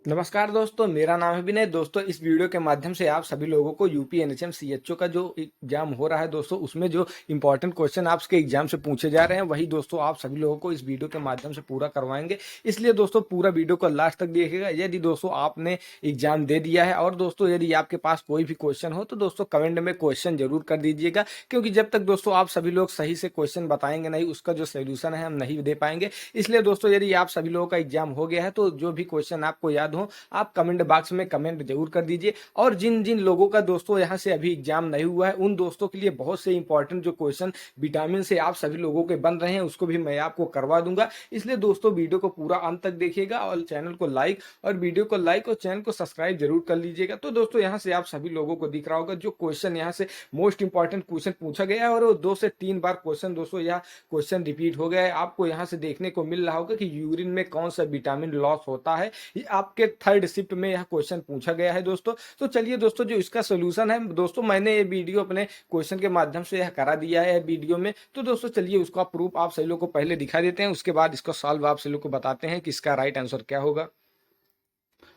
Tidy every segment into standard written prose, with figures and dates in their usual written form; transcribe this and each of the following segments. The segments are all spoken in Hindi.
नमस्कार दोस्तों, मेरा नाम है विनय। दोस्तों, इस वीडियो के माध्यम से आप सभी लोगों को यूपी एनएचएम सीएचओ का जो एग्जाम हो रहा है दोस्तों, उसमें जो इंपॉर्टेंट क्वेश्चन आपके एग्जाम से पूछे जा रहे हैं, वही दोस्तों आप सभी लोगों को इस वीडियो के माध्यम से पूरा करवाएंगे। इसलिए दोस्तों पूरा वीडियो को लास्ट तक देखिएगा। यदि दोस्तों आपने एग्जाम दे दिया है और दोस्तों यदि आपके पास कोई भी क्वेश्चन हो तो दोस्तों कमेंट में क्वेश्चन जरूर कर दीजिएगा, क्योंकि जब तक दोस्तों आप सभी लोग सही से क्वेश्चन बताएंगे नहीं, उसका जो सोल्यूशन है हम नहीं दे पाएंगे। इसलिए दोस्तों यदि आप सभी लोगों का एग्जाम हो गया है तो जो भी क्वेश्चन आपको याद हो आप कमेंट बॉक्स में कमेंट जरूर कर दीजिए। और जिन जिन लोगों का दोस्तों यहाँ से अभी एग्जाम नहीं हुआ है, उन दोस्तों के लिए बहुत से इंपॉर्टेंट जो क्वेश्चन विटामिन से आप सभी लोगों के बन रहे हैं उसको भी मैं आपको करवा दूंगा। इसलिए दोस्तों वीडियो को पूरा अंत तक देखिएगा और चैनल को लाइक और वीडियो को लाइक और चैनल को सब्सक्राइब जरूर कर लीजिएगा। तो दोस्तों यहाँ से आप सभी लोगों को दिख रहा होगा जो क्वेश्चन यहाँ से मोस्ट इंपॉर्टेंट क्वेश्चन पूछा गया है, और वो 2 से 3 बार क्वेश्चन दोस्तों यह क्वेश्चन रिपीट हो गया है। आपको यहाँ से देखने को मिल रहा होगा कि यूरिन में कौन सा विटामिन लॉस होता है। ये आपके थर्ड शिफ्ट में यह क्वेश्चन पूछा गया है दोस्तों। तो चलिए दोस्तों, जो इसका सोल्यूशन है दोस्तों, मैंने ये वीडियो अपने क्वेश्चन के माध्यम से यह करा दिया है वीडियो में। तो दोस्तों चलिए उसका प्रूफ आप सभी लोग को पहले दिखा देते हैं, उसके बाद इसको सॉल्व आप सभी लोग को बताते हैं कि इसका राइट आंसर क्या होगा।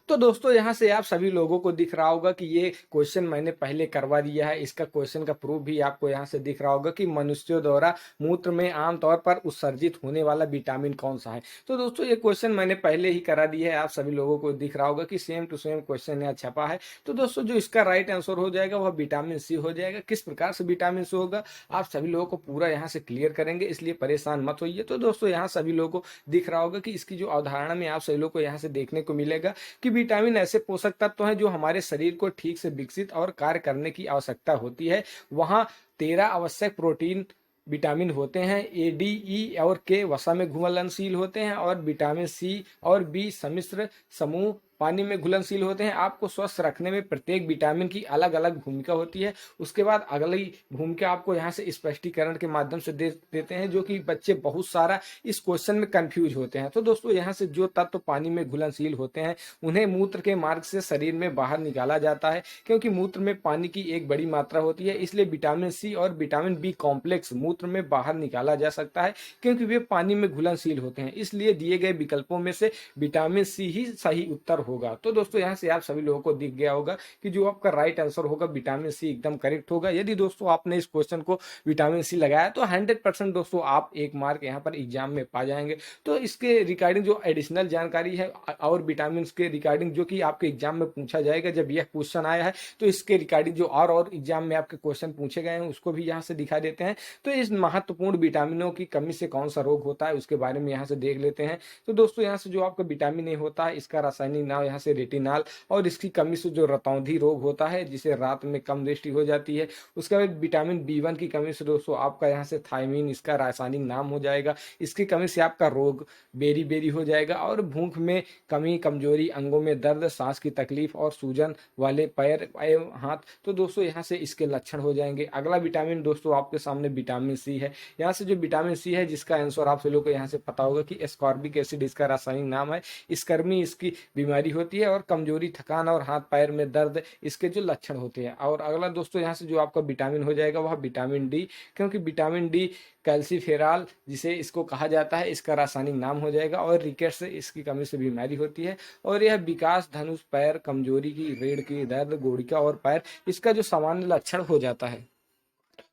तो दोस्तों यहाँ से आप सभी लोगों को दिख रहा होगा कि ये क्वेश्चन मैंने पहले करवा दिया है। इसका क्वेश्चन का प्रूफ भी आपको यहाँ से दिख रहा होगा कि मनुष्यों द्वारा मूत्र में आमतौर पर उत्सर्जित होने वाला विटामिन कौन सा है। तो दोस्तों ये क्वेश्चन मैंने पहले ही करा दिया है, आप सभी लोगों को दिख रहा होगा कि सेम टू सेम क्वेश्चन यहाँ छपा है। तो दोस्तों जो इसका राइट आंसर हो जाएगा वह विटामिन सी हो जाएगा। किस प्रकार से विटामिन सी होगा आप सभी लोगों को पूरा यहाँ से क्लियर करेंगे, इसलिए परेशान मत होइए। तो दोस्तों यहाँ सभी लोगों को दिख रहा होगा कि इसकी जो अवधारणा में आप सभी लोग को यहाँ से देखने को मिलेगा कि विटामिन ऐसे पोषक तत्व हैं जो हमारे शरीर को ठीक से विकसित और कार्य करने की आवश्यकता होती है। वहाँ 13 आवश्यक प्रोटीन विटामिन होते हैं। ए, डी, ई और के वसा में घुलनशील होते हैं, और विटामिन सी और बी सम्मिश्र समूह पानी में घुलनशील होते हैं। आपको स्वस्थ रखने में प्रत्येक विटामिन की अलग अलग भूमिका होती है। उसके बाद अगली भूमिका आपको यहाँ से स्पष्टीकरण के माध्यम से दे देते हैं, जो कि बच्चे बहुत सारा इस क्वेश्चन में कंफ्यूज होते हैं। तो दोस्तों यहाँ से जो तत्व पानी में घुलनशील होते हैं उन्हें मूत्र के मार्ग से शरीर में बाहर निकाला जाता है। क्योंकि मूत्र में पानी की एक बड़ी मात्रा होती है, इसलिए विटामिन सी और विटामिन बी कॉम्प्लेक्स मूत्र में बाहर निकाला जा सकता है, क्योंकि वे पानी में घुलनशील होते हैं। इसलिए दिए गए विकल्पों में से विटामिन सी ही सही उत्तर होगा। तो दोस्तों यहाँ से आप सभी लोगों को दिख गया होगा कि जो आपका राइट आंसर होगा विटामिन सी एकदम करेक्ट होगा। यदि दोस्तों आपने इस क्वेश्चन को विटामिन सी लगाया तो 100% दोस्तों आप 1 मार्क यहाँ पर एग्जाम में पा जाएंगे। तो इसके रिगार्डिंग जो एडिशनल जानकारी है और विटामिन के रिगार्डिंग जो कि आपके एग्जाम में पूछा जाएगा, जब यह क्वेश्चन आया है तो इसके रिगार्डिंग जो और एग्जाम में आपके क्वेश्चन पूछे गए हैं उसको भी यहाँ से दिखा देते हैं। तो इस महत्वपूर्ण विटामिनों की कमी से कौन सा रोग होता है उसके बारे में यहाँ से देख लेते हैं। तो दोस्तों यहाँ से जो आपका विटामिन ए होता है, इसका रासायनिक नाम यहाँ से रेटिनॉल, और इसकी कमी से जो रतौंधी रोग होता है जिसे रात में कम दृष्टि हो जाती है। उसके बाद विटामिन बी1 की कमी से दोस्तों आपका यहाँ से थायमीन इसका रासायनिक नाम हो जाएगा। इसकी कमी से आपका रोग बेरी बेरी हो जाएगा। और भूख में कमी, कमजोरी, अंगों में दर्द, सांस की तकलीफ और सूजन वाले पैर एवं हाथ, तो दोस्तों यहाँ से इसके लक्षण हो जाएंगे। अगला विटामिन दोस्तों आपके सामने विटामिन सी है। यहाँ से जो विटामिन सी है जिसका आंसर आप सभी लोगों को यहाँ से पता होगा कि एस्कॉर्बिक एसिड इसका रासायनिक नाम है। स्कर्मी इसकी बीमारी होती है, और कमजोरी, थकान और हाथ पैर में दर्द इसके जो लक्षण होते हैं। और अगला दोस्तों यहाँ से जो आपका विटामिन हो जाएगा वह विटामिन डी, क्योंकि विटामिन डी कैल्सीफेरॉल जिसे इसको कहा जाता है इसका रासायनिक नाम हो जाएगा। और रिकेट्स से इसकी कमी से बीमारी होती है, और यह विकास, धनुष, पैर कमजोरी की, रीढ़ की दर्द, गोड़िका और पैर इसका जो सामान्य लक्षण हो जाता है।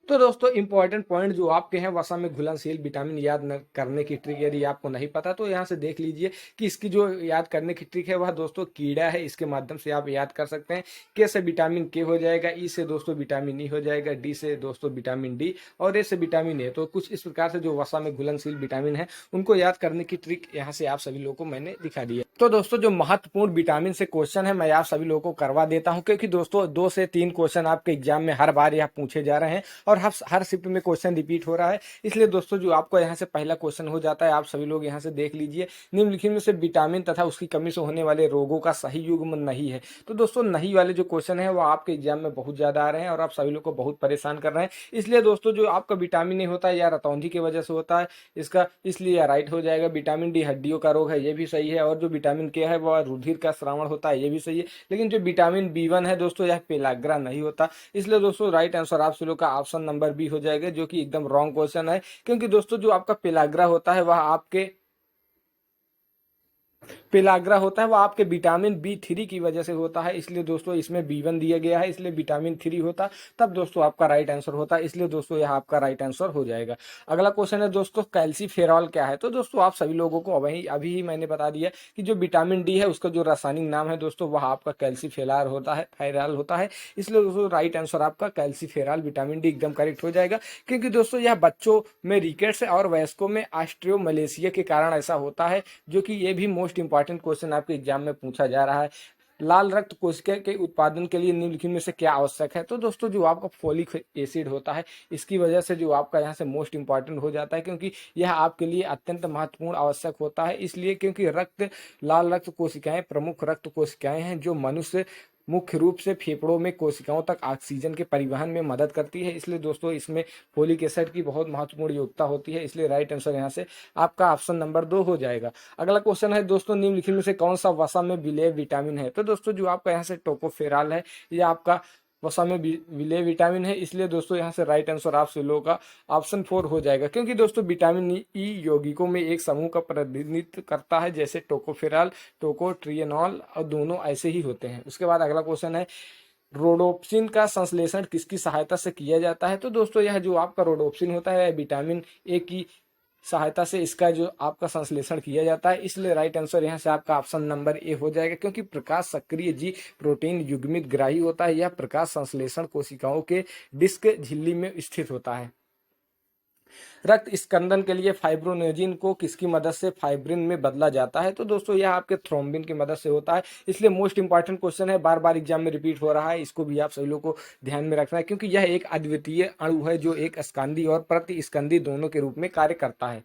तो दोस्तों इंपॉर्टेंट पॉइंट जो आपके हैं वसा में घुलनशील विटामिन याद करने की ट्रिक यदि आपको नहीं पता तो यहाँ से देख लीजिए कि इसकी जो याद करने की ट्रिक है वह दोस्तों कीड़ा है, इसके माध्यम से आप याद कर सकते हैं। के से विटामिन के हो जाएगा, ई से दोस्तों विटामिन ई हो जाएगा, डी से दोस्तों विटामिन डी, और ए से विटामिन ए। तो कुछ इस प्रकार से जो वसा में घुलनशील विटामिन है उनको याद करने की ट्रिक यहाँ से आप सभी लोगों को मैंने दिखा दी है। तो दोस्तों जो महत्वपूर्ण विटामिन से क्वेश्चन है मैं आप सभी लोगों को करवा देता हूँ, क्योंकि दोस्तों 2 से 3 क्वेश्चन आपके एग्जाम में हर बार यहाँ पूछे जा रहे हैं और हर शिफ्ट में क्वेश्चन रिपीट हो रहा है। इसलिए दोस्तों जो आपको यहाँ से पहला क्वेश्चन हो जाता है, आप सभी लोग यहाँ से देख लीजिए। निम्नलिखित में से विटामिन तथा उसकी कमी से होने वाले रोगों का सही युग्म नहीं है। तो दोस्तों नहीं वाले जो क्वेश्चन है वो आपके एग्जाम में बहुत ज्यादा आ रहे हैं और आप सभी लोग को बहुत परेशान कर रहे हैं। इसलिए दोस्तों जो आपका विटामिन नहीं होता है या रतौंधी की वजह से होता है इसका, इसलिए यह राइट हो जाएगा। विटामिन डी हड्डियों का रोग है, ये भी सही है। और जो विटामिन के है वह रुधिर का स्रावण होता है, ये भी सही है। लेकिन जो विटामिन बी1 है दोस्तों यह पेलाग्रा नहीं होता। इसलिए दोस्तों राइट आंसर आप सभी लोग का ऑप्शन नंबर बी हो जाएगा, जो कि एकदम रॉन्ग क्वेश्चन है। क्योंकि दोस्तों जो आपका पेलाग्रा होता है वह आपके पेलाग्रा होता है वो आपके विटामिन बी थ्री की वजह से होता है, इसलिए दोस्तों इसमें बी1 दिया गया है, इसलिए विटामिन थ्री होता है, तब दोस्तों आपका राइट आंसर होता है, इसलिए दोस्तों यह आपका राइट आंसर हो जाएगा। अगला क्वेश्चन है दोस्तों कैल्सीफेरॉल क्या है। तो दोस्तों आप सभी लोगों को अभी अभी ही मैंने बता दिया कि जो विटामिन डी है उसका जो रासायनिक नाम है दोस्तों वह आपका कैल्सीफेराल होता है, फेराल होता है, इसलिए दोस्तों राइट आंसर आपका कैल्सीफेराल विटामिन डी एकदम करेक्ट हो जाएगा। क्योंकि दोस्तों यह बच्चों में रिकेट्स और वयस्कों में ऑस्टियोमलेशिया के कारण ऐसा होता है, जो कि ये भी मोस्ट इंपॉर्टेंट क्वेश्चन आपके एग्जाम में पूछा जा रहा है। लाल रक्त कोशिका के उत्पादन के लिए निम्नलिखित में से क्या आवश्यक है। तो दोस्तों जो आपका फोलिक एसिड होता है, इसकी वजह से जो आपका यहाँ से मोस्ट इंपॉर्टेंट हो जाता है, क्योंकि यह आपके लिए अत्यंत महत्वपूर्ण आवश्यक होता है। इसलिए क्योंकि लाल रक्त कोशिकाएं प्रमुख रक्त कोशिकाएं हैं जो मनुष्य मुख्य रूप से फेफड़ों में कोशिकाओं तक ऑक्सीजन के परिवहन में मदद करती है। इसलिए दोस्तों इसमें फोलिक एसिड की बहुत महत्वपूर्ण योग्यता होती है, इसलिए राइट आंसर यहाँ से आपका ऑप्शन नंबर 2 हो जाएगा। अगला क्वेश्चन है दोस्तों निम्नलिखित में से कौन सा वसा में विलेय विटामिन है। तो दोस्तों जो आपका यहाँ से टोकोफेराल है, यह आपका वसा में विलेय विटामिन है, इसलिए दोस्तों यहाँ से राइट आंसर आप सभी लोगों का ऑप्शन 4 हो जाएगा। क्योंकि दोस्तों विटामिन ई यौगिकों में एक समूह का प्रतिनिधित्व करता है, जैसे टोकोफेराल, टोकोट्रिएनॉल, और दोनों ऐसे ही होते हैं। उसके बाद अगला क्वेश्चन है रोडोप्सिन का संश्लेषण किसकी सहायता से किया जाता है। तो दोस्तों यह जो आपका रोडोप्सिन होता है विटामिन ए की सहायता से इसका जो आपका संश्लेषण किया जाता है, इसलिए राइट आंसर यहाँ से आपका ऑप्शन नंबर ए हो जाएगा। क्योंकि प्रकाश सक्रिय जी प्रोटीन युग्मित ग्राही होता है, यह प्रकाश संश्लेषण कोशिकाओं के डिस्क झिल्ली में स्थित होता है। रक्त स्कंदन के लिए फाइब्रोनेजिन को किसकी मदद से फाइब्रिन में बदला जाता है। तो दोस्तों यह आपके थ्रोम्बिन की मदद से होता है, इसलिए मोस्ट इंपॉर्टेंट क्वेश्चन है, बार बार एग्जाम में रिपीट हो रहा है, इसको भी आप सभी लोगों को ध्यान में रखना है। क्योंकि यह एक अद्वितीय अणु है जो एक स्कंदी और प्रतिस्कंदी दोनों के रूप में कार्य करता है।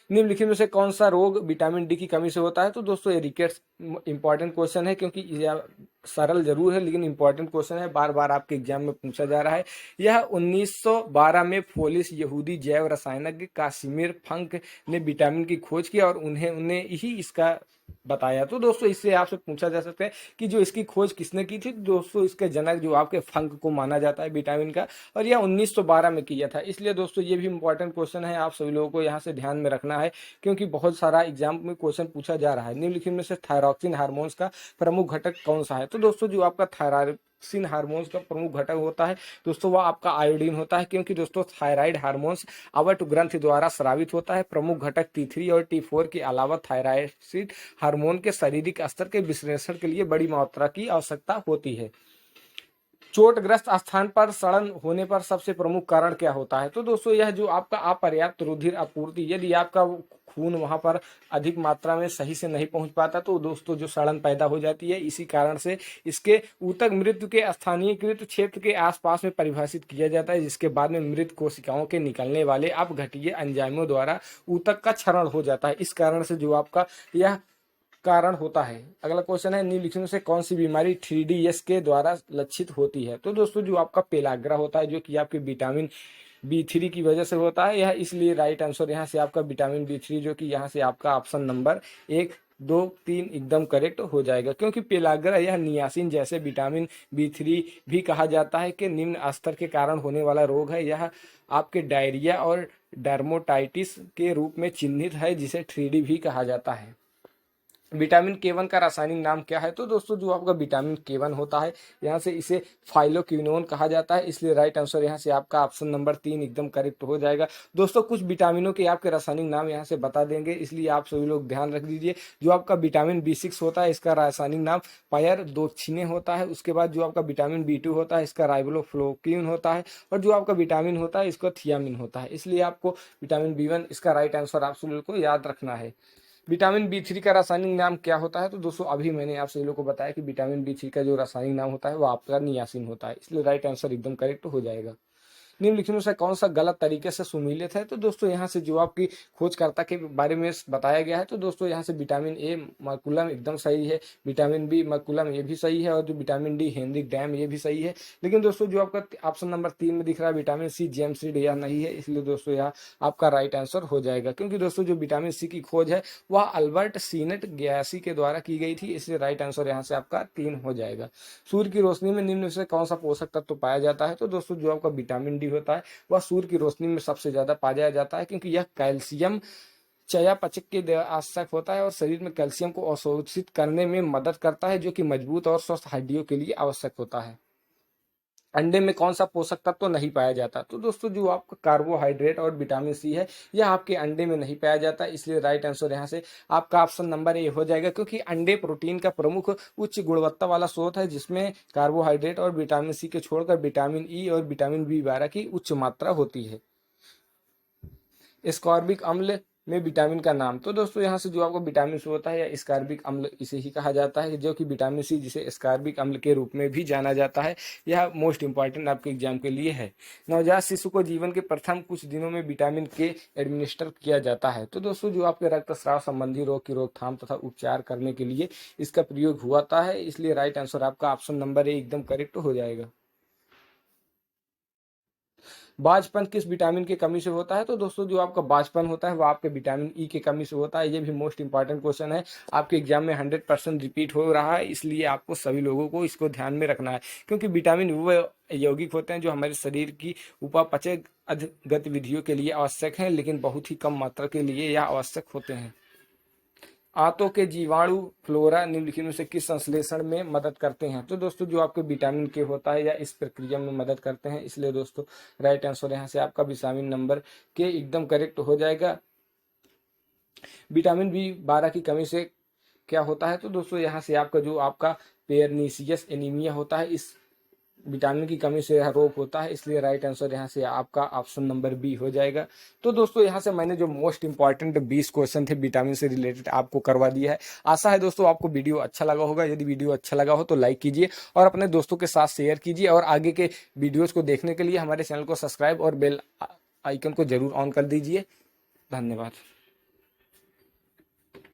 निम्नलिखित में से कौन सा रोग विटामिन डी की कमी से होता है। तो दोस्तों ये रिकेट्स इंपॉर्टेंट क्वेश्चन है, क्योंकि यह सरल जरूर है लेकिन इंपॉर्टेंट क्वेश्चन है, बार बार आपके एग्जाम में पूछा जा रहा है। यह 1912 में पोलिश यहूदी जैव रसायनज्ञ कासिमिर फंक ने विटामिन की खोज की और उन्हें ही इसका बताया। तो दोस्तों इससे आपसे पूछा जा सकता है कि जो इसकी खोज किसने की थी। दोस्तों इसके जनक जो आपके फंक को माना जाता है विटामिन का, और यह 1912 में किया था। इसलिए दोस्तों ये भी इंपॉर्टेंट क्वेश्चन है, आप सभी लोगों को यहाँ से ध्यान में रखना है, क्योंकि बहुत सारा एग्जाम में क्वेश्चन पूछा जा रहा है। निम्नलिखित में से थायरॉक्सिन हार्मोन्स का प्रमुख घटक कौन सा है। तो दोस्तों जो आपका थायरॉक्सिन हार्मोन्स का प्रमुख घटक होता है दोस्तों वह आपका आयोडीन होता है। क्योंकि दोस्तों थायराइड हार्मोन्स अवट ग्रंथि द्वारा स्रावित होता है। प्रमुख घटक T3 और T4 के अलावा थायराइड हार्मोन के शारीरिक स्तर के विश्लेषण के लिए बड़ी मात्रा की आवश्यकता होती है। चोटग्रस्त स्थान पर सड़न होने पर सबसे प्रमुख कारण क्या होता है। तो दोस्तों यह जो आपका अपर्याप्त रुधिर आपूर्ति, यदि आपका खून वहां पर अधिक मात्रा में सही से नहीं पहुंच पाता तो दोस्तों जो सड़न पैदा हो जाती है। इसी कारण से इसके ऊतक मृत्यु के स्थानीयकृत क्षेत्र के आसपास में परिभाषित किया जाता है, जिसके बाद में मृत कोशिकाओं के निकलने वाले अपघटीय एंजाइमों द्वारा ऊतक का क्षरण हो जाता है। इस कारण से जो आपका यह कारण होता है। अगला क्वेश्चन है निम्नलिखित में से कौन सी बीमारी 3DS के द्वारा लक्षित होती है। तो दोस्तों जो आपका पेलाग्रा होता है, जो कि आपके विटामिन बी3 की वजह से होता है, यह इसलिए राइट आंसर यहाँ से आपका विटामिन बी3, जो कि यहाँ से आपका ऑप्शन नंबर 1, 2, 3 एकदम करेक्ट हो जाएगा। क्योंकि पेलाग्रा यह नियासिन जैसे विटामिन बी3 भी कहा जाता है कि निम्न स्तर के कारण होने वाला रोग है। यह आपके डायरिया और डर्मोटाइटिस के रूप में चिन्हित है, जिसे 3D भी कहा जाता है। विटामिन के1 का रासायनिक नाम क्या है। तो दोस्तों जो आपका विटामिन के1 होता है, यहाँ से इसे फाइलोक्विनोन कहा जाता है, इसलिए राइट आंसर यहाँ से आपका ऑप्शन नंबर 3 एकदम करेक्ट हो जाएगा। दोस्तों कुछ विटामिनों के आपके रासायनिक नाम यहाँ से बता देंगे, इसलिए आप सभी लोग ध्यान रख दीजिए। जो आपका विटामिन बी6 होता है, इसका रासायनिक नाम पायर दोक्षिने होता है। उसके बाद जो आपका विटामिन बी2 होता है, इसका राइबोफ्लोक्विन होता है। और जो आपका विटामिन होता है, इसका थियामिन होता है। इसलिए आपको विटामिन बी1 इसका राइट आंसर आप सभी लोग को याद रखना है। विटामिन बी3 का रासायनिक नाम क्या होता है। तो दोस्तों अभी मैंने आप सभी लोग को बताया कि विटामिन बी3 का जो रासायनिक नाम होता है वो आपका नियासिन होता है, इसलिए राइट आंसर एकदम करेक्ट हो जाएगा। निम्नलिखित में से कौन सा गलत तरीके से सुमेलित है। तो दोस्तों यहाँ से जो आपकी खोजकर्ता के बारे में बताया गया है, तो दोस्तों यहाँ से विटामिन ए मर्कुलम एकदम सही है, विटामिन बी मर्कुलम ये भी सही है, और जो विटामिन डी हेनरिक डैम ये भी सही है। लेकिन दोस्तों जो आपका ऑप्शन नंबर 3 में दिख रहा है विटामिन सी जेम्स रीड यह नहीं है, इसलिए दोस्तों यह आपका राइट आंसर हो जाएगा। क्योंकि दोस्तों जो विटामिन सी की खोज है वह अल्बर्ट सीनेट गैसी के द्वारा की गई थी, इसलिए राइट आंसर यहाँ से आपका 3 हो जाएगा। सूर्य की रोशनी में निम्न में से कौन सा पोषक तत्व पाया जाता है। तो दोस्तों जो आपका विटामिन डी होता है वह सूर्य की रोशनी में सबसे ज्यादा पाया जाता है, क्योंकि यह कैल्शियम चयापचय के आवश्यक होता है और शरीर में कैल्शियम को अवशोषित करने में मदद करता है, जो कि मजबूत और स्वस्थ हड्डियों के लिए आवश्यक होता है। अंडे में कौन सा पोषक तत्व तो नहीं पाया जाता? तो दोस्तों जो आपका कार्बोहाइड्रेट और विटामिन सी है, यह आपके अंडे में नहीं पाया जाता, इसलिए राइट आंसर यहाँ से आपका ऑप्शन नंबर ए हो जाएगा, क्योंकि अंडे प्रोटीन का प्रमुख उच्च गुणवत्ता वाला स्रोत है, जिसमें कार्बोहाइड्रेट और विटामिन सी के छोड़कर विटामिन ई और विटामिन बी12 की उच्च मात्रा होती है। स्कॉर्बिक अम्ल में विटामिन का नाम। तो दोस्तों यहाँ से जो आपको विटामिन सी होता है या स्कॉर्बिक अम्ल इसे ही कहा जाता है, जो कि विटामिन सी जिसे स्कॉर्बिक अम्ल के रूप में भी जाना जाता है। यह मोस्ट इंपॉर्टेंट आपके एग्जाम के लिए है। नवजात शिशु को जीवन के प्रथम कुछ दिनों में विटामिन के एडमिनिस्टर किया जाता है। तो दोस्तों जो आपके रक्तस्राव संबंधी रोग की रोकथाम तथा उपचार करने के लिए इसका प्रयोग हुआ है, इसलिए राइट आंसर आपका ऑप्शन नंबर ए एकदम करेक्ट हो जाएगा। बाजपन किस विटामिन की कमी से होता है? तो दोस्तों जो आपका बाजपन होता है वह आपके विटामिन ई की कमी से होता है। ये भी मोस्ट इंपॉर्टेंट क्वेश्चन है, आपके एग्जाम में 100% रिपीट हो रहा है, इसलिए आपको सभी लोगों को इसको ध्यान में रखना है, क्योंकि विटामिन वो यौगिक होते हैं जो हमारे शरीर की उपापचय गतिविधियों के लिए आवश्यक हैं, लेकिन बहुत ही कम मात्रा के लिए यह आवश्यक होते हैं। आंतों के जीवाणु फ्लोरा निम्नलिखित में से किस संश्लेषण में मदद करते हैं? तो दोस्तों जो आपके विटामिन के होता है या इस प्रक्रिया में मदद करते हैं, इसलिए दोस्तों राइट आंसर यहाँ से आपका विटामिन नंबर के एकदम करेक्ट हो जाएगा। विटामिन बी12 की कमी से क्या होता है? तो दोस्तों यहाँ से आपका जो आपका पेरनीसियस एनीमिया होता है, इस विटामिन की कमी से यह रोग होता है, इसलिए राइट आंसर यहाँ से आपका ऑप्शन नंबर बी हो जाएगा। तो दोस्तों यहाँ से मैंने जो मोस्ट इंपॉर्टेंट 20 क्वेश्चन थे विटामिन से रिलेटेड आपको करवा दिया है। आशा है दोस्तों आपको वीडियो अच्छा लगा होगा। यदि वीडियो अच्छा लगा हो तो लाइक कीजिए और अपने दोस्तों के साथ शेयर कीजिए, और आगे के वीडियोज को देखने के लिए हमारे चैनल को सब्सक्राइब और बेल आइकन को जरूर ऑन कर दीजिए। धन्यवाद।